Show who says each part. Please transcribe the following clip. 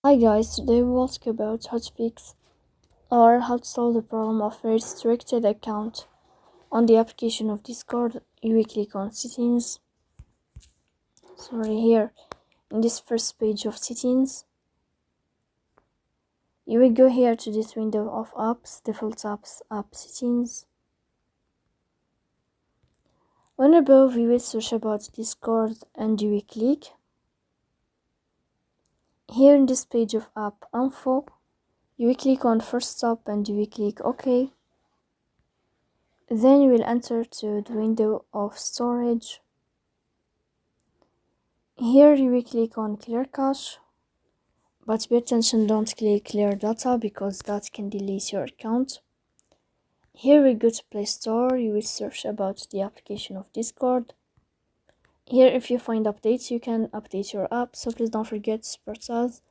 Speaker 1: Hi guys, today we will talk about how to fix or how to solve the problem of a restricted account. On the application of Discord, you will click on settings. Here in this first page of settings, you will go here to this window of apps, default apps, app settings. When above, you will search about Discord and you will click. Here in this page of app info, you will click on first stop and you will click OK. Then you will enter to the window of storage. Here you will click on clear cache, but pay attention, don't click clear data because that can delete your account. Here we go to Play Store, you will search about the application of Discord. Here if you find updates, you can update your app, so please don't forget to support us.